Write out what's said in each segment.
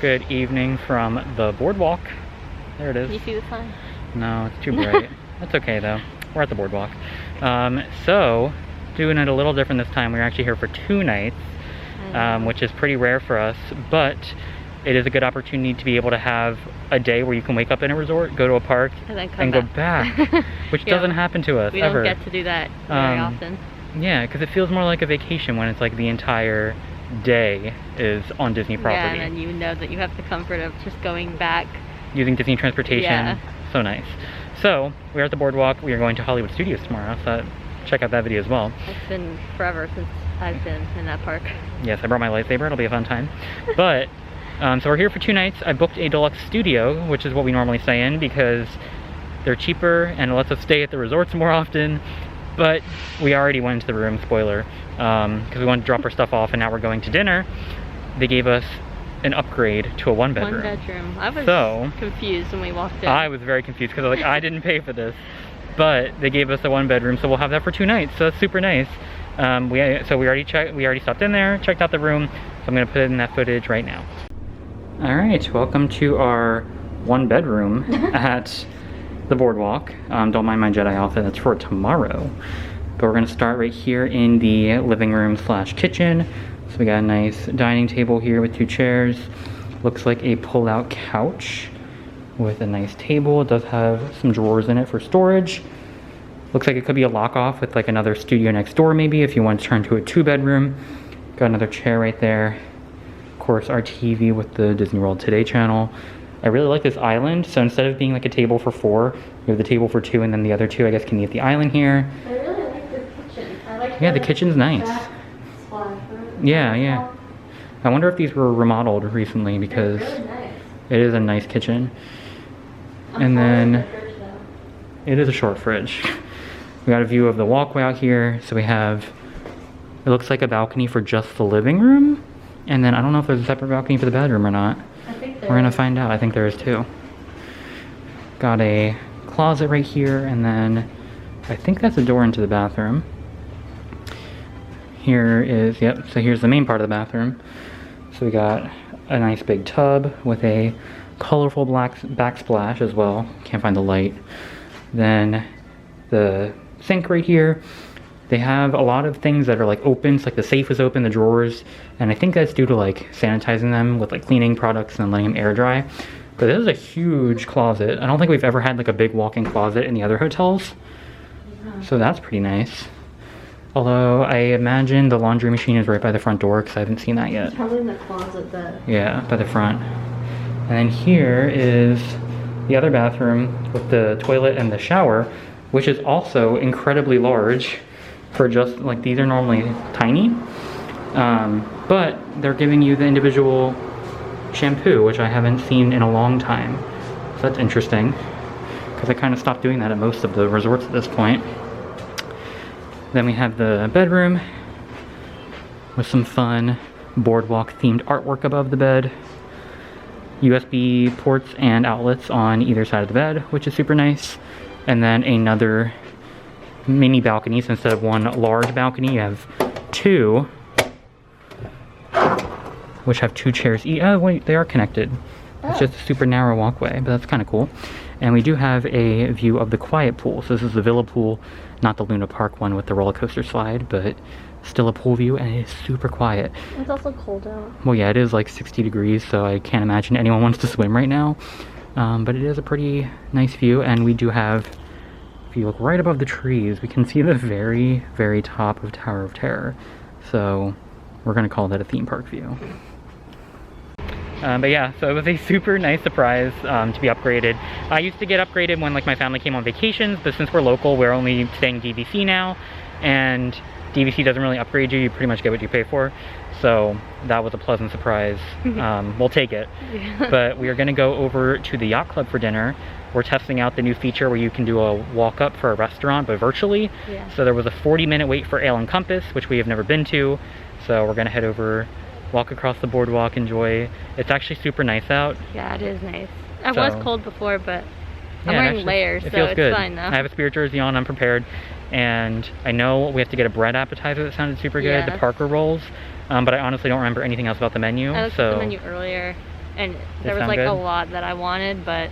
Good evening from the boardwalk. There it is. Can you see the sign? No, it's too bright. That's okay though. We're at the boardwalk. So, doing it a little different this time. We're actually here for 2 nights, which is pretty rare for us, but it is a good opportunity to be able to have a day where you can wake up in a resort, go to a park, and go back, which doesn't happen to us ever. We don't get to do that very often. Yeah, because it feels more like a vacation when it's like the entire day is on Disney property. Yeah, and you know that you have the comfort of just going back. Using Disney transportation. Yeah. So nice. So, we're at the boardwalk. We are going to Hollywood Studios tomorrow, so check out that video as well. It's been forever since I've been in that park. Yes, I brought my lightsaber. It'll be a fun time. But, so we're here for 2 nights. I booked a deluxe studio, which is what we normally stay in because they're cheaper and it lets us stay at the resorts more often. But we already went into the room, spoiler, because we wanted to drop our stuff off and now we're going to dinner. They gave us an upgrade to a 1-bedroom. 1 bedroom. I was confused when we walked in. I was very confused because I was like, I didn't pay for this. But they gave us a 1-bedroom, so we'll have that for 2 nights. So that's super nice. We already stopped in there, checked out the room. So I'm gonna put in that footage right now. All right, welcome to our 1-bedroom at the boardwalk. Don't mind my Jedi outfit, that's for tomorrow. But we're gonna start right here in the living room / kitchen. So we got a nice dining table here with 2 chairs. Looks like a pull-out couch with a nice table. It does have some drawers in it for storage. Looks like it could be a lock-off with like another studio next door maybe if you want to turn to a 2-bedroom. Got another chair right there. Of course, our TV with the Disney World Today channel. I really like this island, so instead of being like a table for 4, you have the table for 2 and then the other 2 I guess can eat at the island here. I really like the kitchen. I like the kitchen's nice. Yeah. I wonder if these were remodeled recently because really nice. It is a nice kitchen. And then it is a short fridge. We got a view of the walkway out here. So we have, it looks like a balcony for just the living room. And then I don't know if there's a separate balcony for the bedroom or not. I think there We're gonna find out. I think there is too. Got a closet right here, and then I think that's a door into the bathroom. Here is, so here's the main part of the bathroom. So we got a nice big tub with a colorful black backsplash as well. Can't find the light. Then the sink right here. They have a lot of things that are like open, so like the safe is open, the drawers, and I think that's due to like sanitizing them with like cleaning products and then letting them air dry. But this is a huge closet. I don't think we've ever had like a big walk-in closet in the other hotels. So that's pretty nice. Although I imagine the laundry machine is right by the front door because I haven't seen that yet. It's probably in the closet there. Yeah, by the front. And then here is the other bathroom with the toilet and the shower, which is also incredibly large. For just like, these are normally tiny, but they're giving you the individual shampoo, which I haven't seen in a long time. So that's interesting because I kind of stopped doing that at most of the resorts at this point. Then we have the bedroom with some fun boardwalk themed artwork above the bed. USB ports and outlets on either side of the bed, which is super nice. And then another mini balconies. Instead of 1 large balcony, you have 2, which have 2 chairs each. Oh wait, they are connected. It's just a super narrow walkway, but that's kind of cool. And we do have a view of the quiet pool. So this is the Villa pool, not the Luna Park one with the roller coaster slide, but still a pool view, and it is super quiet. It's also cold out. Well, yeah, it is like 60 degrees, so I can't imagine anyone wants to swim right now. But it is a pretty nice view, and we do have, if you look right above the trees, we can see the very, very top of Tower of Terror. So we're gonna call that a theme park view. But yeah, so it was a super nice surprise to be upgraded. I used to get upgraded when like my family came on vacations, but since we're local, we're only staying DVC now, and DVC doesn't really upgrade you. You pretty much get what you pay for. So that was a pleasant surprise. We'll take it. Yeah. But we are gonna go over to the Yacht Club for dinner. We're testing out the new feature where you can do a walk-up for a restaurant, but virtually. Yeah. So there was a 40-minute wait for Ale and Compass, which we have never been to. So we're gonna head over, walk across the boardwalk, enjoy. It's actually super nice out. Yeah, it is nice. I was cold before, but I'm wearing layers, so it's good. Fine now. I have a spirit jersey on, I'm prepared. And I know we have to get a bread appetizer that sounded super good, the Parker rolls. But I honestly don't remember anything else about the menu. I looked at the menu earlier, and there was like a lot that I wanted, but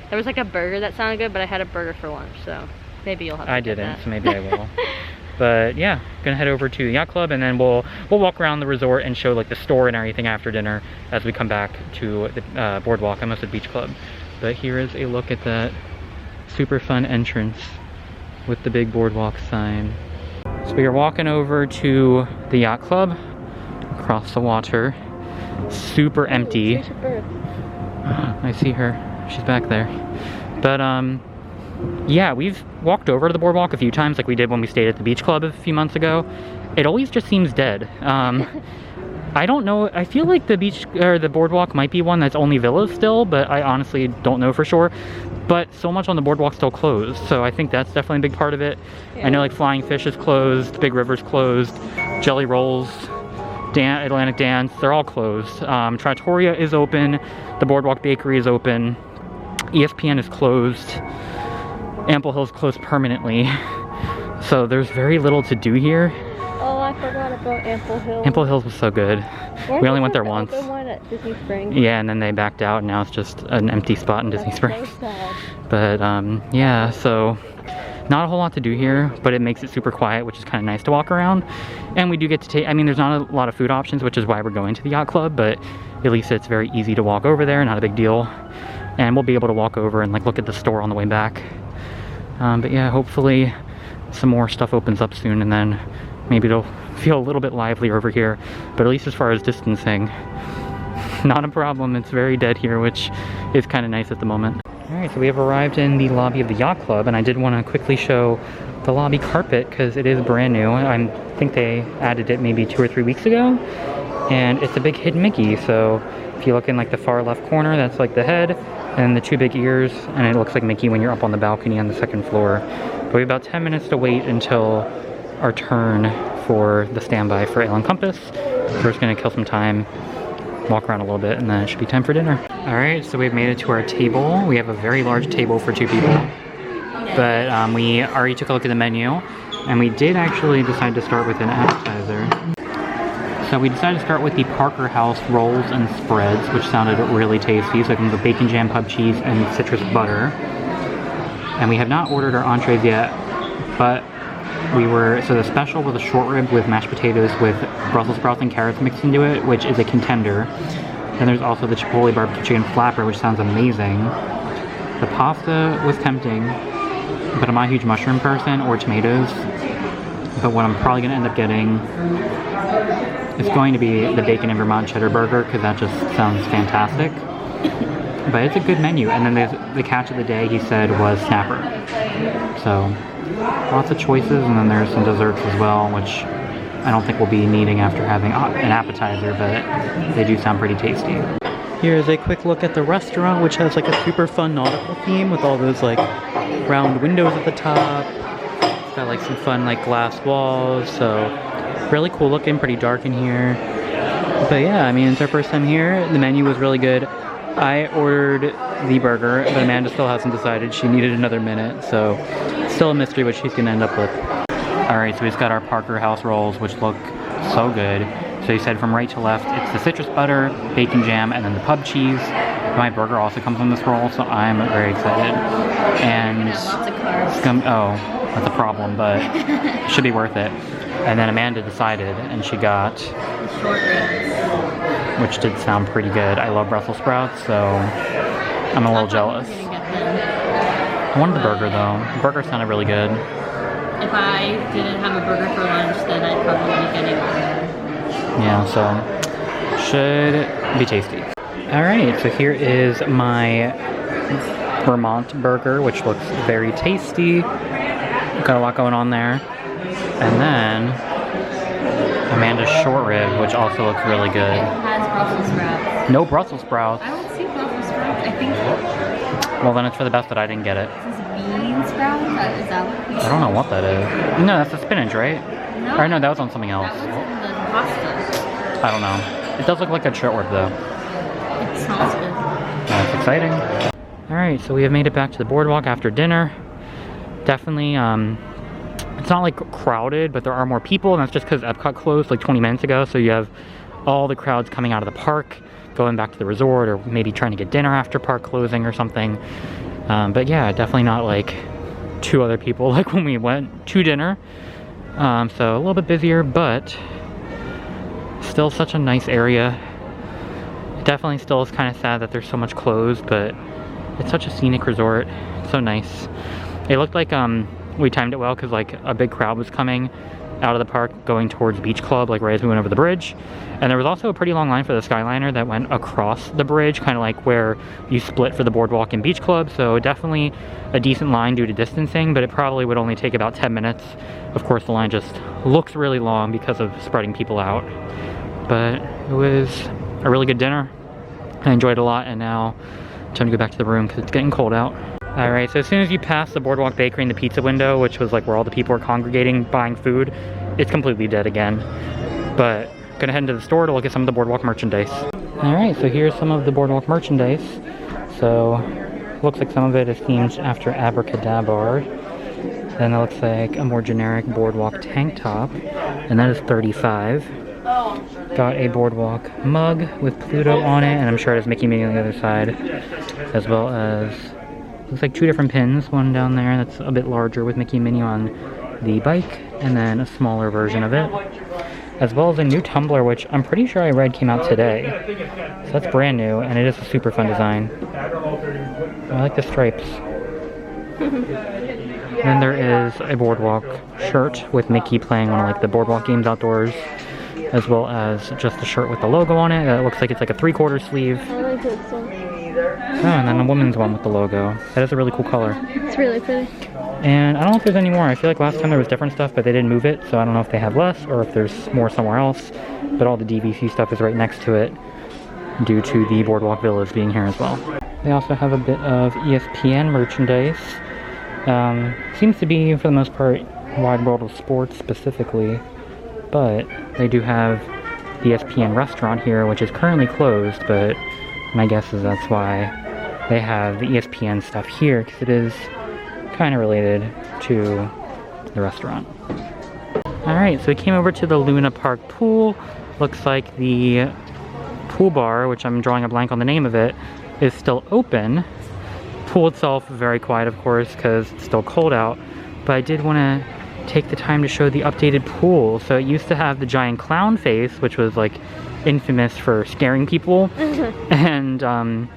there was like a burger that sounded good, but I had a burger for lunch, so maybe you'll have to get that. So maybe I will. But yeah, gonna head over to the Yacht Club, and then we'll walk around the resort and show like the store and everything after dinner as we come back to the Boardwalk. I almost said Beach Club. But here is a look at that super fun entrance with the big Boardwalk sign. So we are walking over to the Yacht Club across the water. Super empty. I see her. She's back there. But yeah, we've walked over to the Boardwalk a few times, like we did when we stayed at the Beach Club a few months ago. It always just seems dead. I don't know, I feel like the beach or the Boardwalk might be one that's only villas still, but I honestly don't know for sure. But so much on the Boardwalk still closed, so I think that's definitely a big part of it. Yeah. I know like Flying Fish is closed, Big River's closed, Jelly Rolls, Atlantic Dance, they're all closed. Trattoria is open, the Boardwalk Bakery is open, ESPN is closed, Ample Hill's closed permanently. So there's very little to do here. Oh, I forgot about Ample Hill. Ample Hills was so good. We only went there once. The one at Disney Springs. Yeah, and then they backed out, and now it's just an empty spot in Disney Springs. So sad. But yeah, so not a whole lot to do here, but it makes it super quiet, which is kind of nice to walk around. And we do get to take, I mean, there's not a lot of food options, which is why we're going to the Yacht Club, but at least it's very easy to walk over there, not a big deal. And we'll be able to walk over and like look at the store on the way back. But yeah, hopefully some more stuff opens up soon, and then maybe it'll feel a little bit livelier over here. But at least as far as distancing, not a problem. It's very dead here, which is kind of nice at the moment. Alright, so we have arrived in the lobby of the Yacht Club, and I did want to quickly show the lobby carpet because it is brand new. I think they added it maybe 2 or 3 weeks ago, and it's a big hidden Mickey. So if you look in like the far left corner, that's like the head and the 2 big ears, and it looks like Mickey when you're up on the balcony on the 2nd floor. But we have about 10 minutes to wait until our turn for the standby for Ale and Compass. So we're just gonna kill some time, walk around a little bit, and then it should be time for dinner. All right, so we've made it to our table. We have a very large table for 2 people. But we already took a look at the menu, and we did actually decide to start with an appetizer. So we decided to start with the Parker House rolls and spreads, which sounded really tasty. So it comes with bacon jam, pub cheese, and citrus butter. And we have not ordered our entrees yet, but so the special was a short rib with mashed potatoes with Brussels sprouts and carrots mixed into it, which is a contender. Then there's also the Chipotle barbecue chicken flapper, which sounds amazing. The pasta was tempting, but I'm not a huge mushroom person or tomatoes. But what I'm probably gonna end up getting is going to be the bacon and Vermont cheddar burger, because that just sounds fantastic. But it's a good menu. And then there's the catch of the day, he said, was snapper. So lots of choices, and then there's some desserts as well, which I don't think we'll be needing after having an appetizer, but they do sound pretty tasty. Here's a quick look at the restaurant, which has like a super fun nautical theme with all those like round windows at the top. It's got like some fun like glass walls, so really cool looking, pretty dark in here. But yeah, I mean, it's our first time here. The menu was really good. I ordered the burger, but Amanda still hasn't decided. She needed another minute, so still a mystery what she's gonna end up with. All right, so we've got our Parker House rolls, which look so good. So he said from right to left, it's the citrus butter, bacon jam, and then the pub cheese. My burger also comes on this roll, so I'm very excited. And lots of carbs. Oh, that's a problem, but it should be worth it. And then Amanda decided, and she got short ribs, which did sound pretty good. I love Brussels sprouts, so I'm a little jealous. I wanted the burger though. The burger sounded really good. If I didn't have a burger for lunch, then I'd probably be getting burger. Yeah, so should be tasty. All right, so here is my Vermont burger, which looks very tasty. Got a lot going on there. And then Amanda's short rib, which also looks really good. It has Brussels sprouts. No Brussels sprouts. I don't see Brussels sprouts. I think. Well, then it's for the best that I didn't get it. Is this bean sprouts? Is that what? I don't know what that is. No, that's the spinach, right? No. Or no, that was on something else. That was in the pasta. I don't know. It does look like a short rib though. It smells good. That's exciting. All right, so we have made it back to the boardwalk after dinner. Definitely, it's not like crowded, but there are more people, and that's just because Epcot closed like 20 minutes ago, so you have all the crowds coming out of the park. going back to the resort or maybe trying to get dinner after park closing or something. But yeah, definitely not like 2 other people like when we went to dinner. So a little bit busier, but still such a nice area. It definitely still is kind of sad that there's so much closed, but it's such a scenic resort. It's so nice. It looked like we timed it well because like a big crowd was coming out of the park going towards Beach Club, like right as we went over the bridge. And there was also a pretty long line for the Skyliner that went across the bridge, kind of like where you split for the Boardwalk and Beach Club. So definitely a decent line due to distancing, but it probably would only take about 10 minutes. Of course, the line just looks really long because of spreading people out. But it was a really good dinner. I enjoyed it a lot, and now time to go back to the room because it's getting cold out. Alright, so as soon as you pass the Boardwalk Bakery and the pizza window, which was like where all the people are congregating buying food, it's completely dead again. But gonna head into the store to look at some of the Boardwalk merchandise. Alright, so here's some of the Boardwalk merchandise. So looks like some of it is themed after Abracadabra. Then it looks like a more generic Boardwalk tank top, and that is $35. Got a Boardwalk mug with Pluto on it, and I'm sure it has Mickey Minnie on the other side, as well as looks like 2 different pins, one down there that's a bit larger with Mickey and Minnie on the bike, and then a smaller version of it, as well as a new tumbler, which I'm pretty sure I read came out today. So that's brand new, and it is a super fun design. I like the stripes. Then there is a Boardwalk shirt with Mickey playing one of like the Boardwalk games outdoors, as well as just a shirt with the logo on it. That looks like it's like a 3/4 sleeve. I like this one. Oh, and then a woman's one with the logo. That is a really cool color. It's really pretty. And I don't know if there's any more. I feel like last time there was different stuff, but they didn't move it, so I don't know if they have less or if there's more somewhere else. But all the DVC stuff is right next to it due to the BoardWalk Villas being here as well. They also have a bit of ESPN merchandise. Seems to be, for the most part, Wide World of Sports specifically, but they do have the ESPN restaurant here, which is currently closed, but my guess is that's why they have the ESPN stuff here, because it is kind of related to the restaurant. Alright, so we came over to the Luna Park pool. Looks like the pool bar, which I'm drawing a blank on the name of it, is still open. Pool itself, very quiet of course, because it's still cold out, but I did want to take the time to show the updated pool. So it used to have the giant clown face, which was like infamous for scaring people, and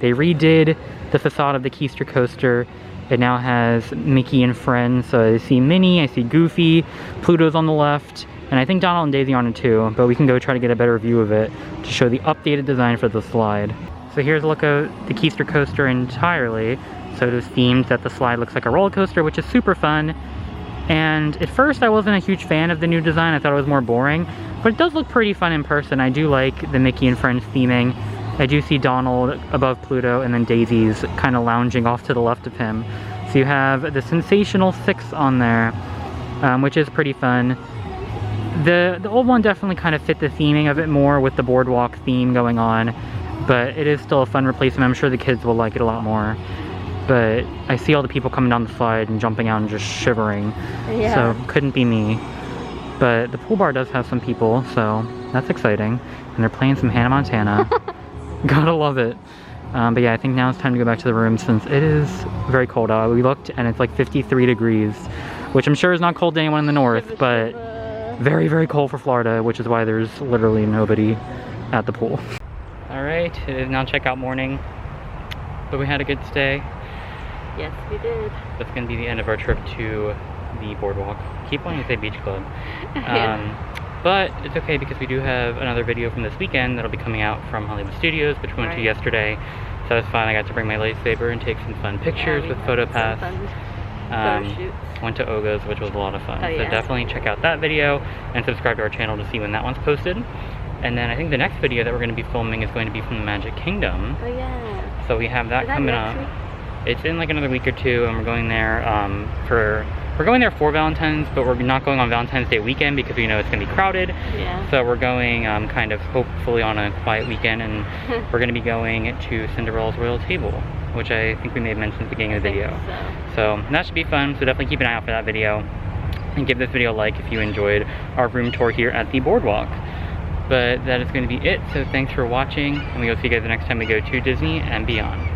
they redid the facade of the Keister Coaster. It now has Mickey and friends, so I see Minnie, I see Goofy, Pluto's on the left, and I think Donald and Daisy on it too, but we can go try to get a better view of it to show the updated design for the slide. So here's a look at the Keister Coaster entirely. So it was themed that the slide looks like a roller coaster, which is super fun. And at first I wasn't a huge fan of the new design. I thought it was more boring, but it does look pretty fun in person. I do like the Mickey and Friends theming. I do see Donald above Pluto, and then Daisy's kind of lounging off to the left of him. So you have the Sensational 6 on there, which is pretty fun. The old one definitely kind of fit the theming of it more with the Boardwalk theme going on, but it is still a fun replacement. I'm sure the kids will like it a lot more. But I see all the people coming down the slide and jumping out and just shivering. Yeah. So couldn't be me. But the pool bar does have some people, so that's exciting. And they're playing some Hannah Montana. Gotta love it. But yeah, I think now it's time to go back to the room since it is very cold out. We looked and it's like 53 degrees, which I'm sure is not cold to anyone in the north, but very, very cold for Florida, which is why there's literally nobody at the pool. Alright, it is now checkout morning, but we had a good stay. Yes, we did. That's going to be the end of our trip to the Boardwalk. Keep wanting to say Beach Club. But it's okay because we do have another video from this weekend that'll be coming out from Hollywood Studios, which we went to yesterday. So that was fun. I got to bring my lightsaber and take some fun pictures with PhotoPass. Went to Oga's, which was a lot of fun. So definitely check out that video and subscribe to our channel to see when that one's posted. And then I think the next video that we're going to be filming is going to be from the Magic Kingdom. Oh yeah. So we have that coming up. It's in like another week or two, and we're going there for Valentine's, but we're not going on Valentine's Day weekend because we know it's going to be crowded. Yeah. So we're going kind of hopefully on a quiet weekend, and we're going to be going to Cinderella's Royal Table, which I think we may have mentioned at the beginning of the video. So that should be fun, so definitely keep an eye out for that video. And give this video a like if you enjoyed our room tour here at the Boardwalk. But that is going to be it. So thanks for watching, and we will see you guys the next time we go to Disney and beyond.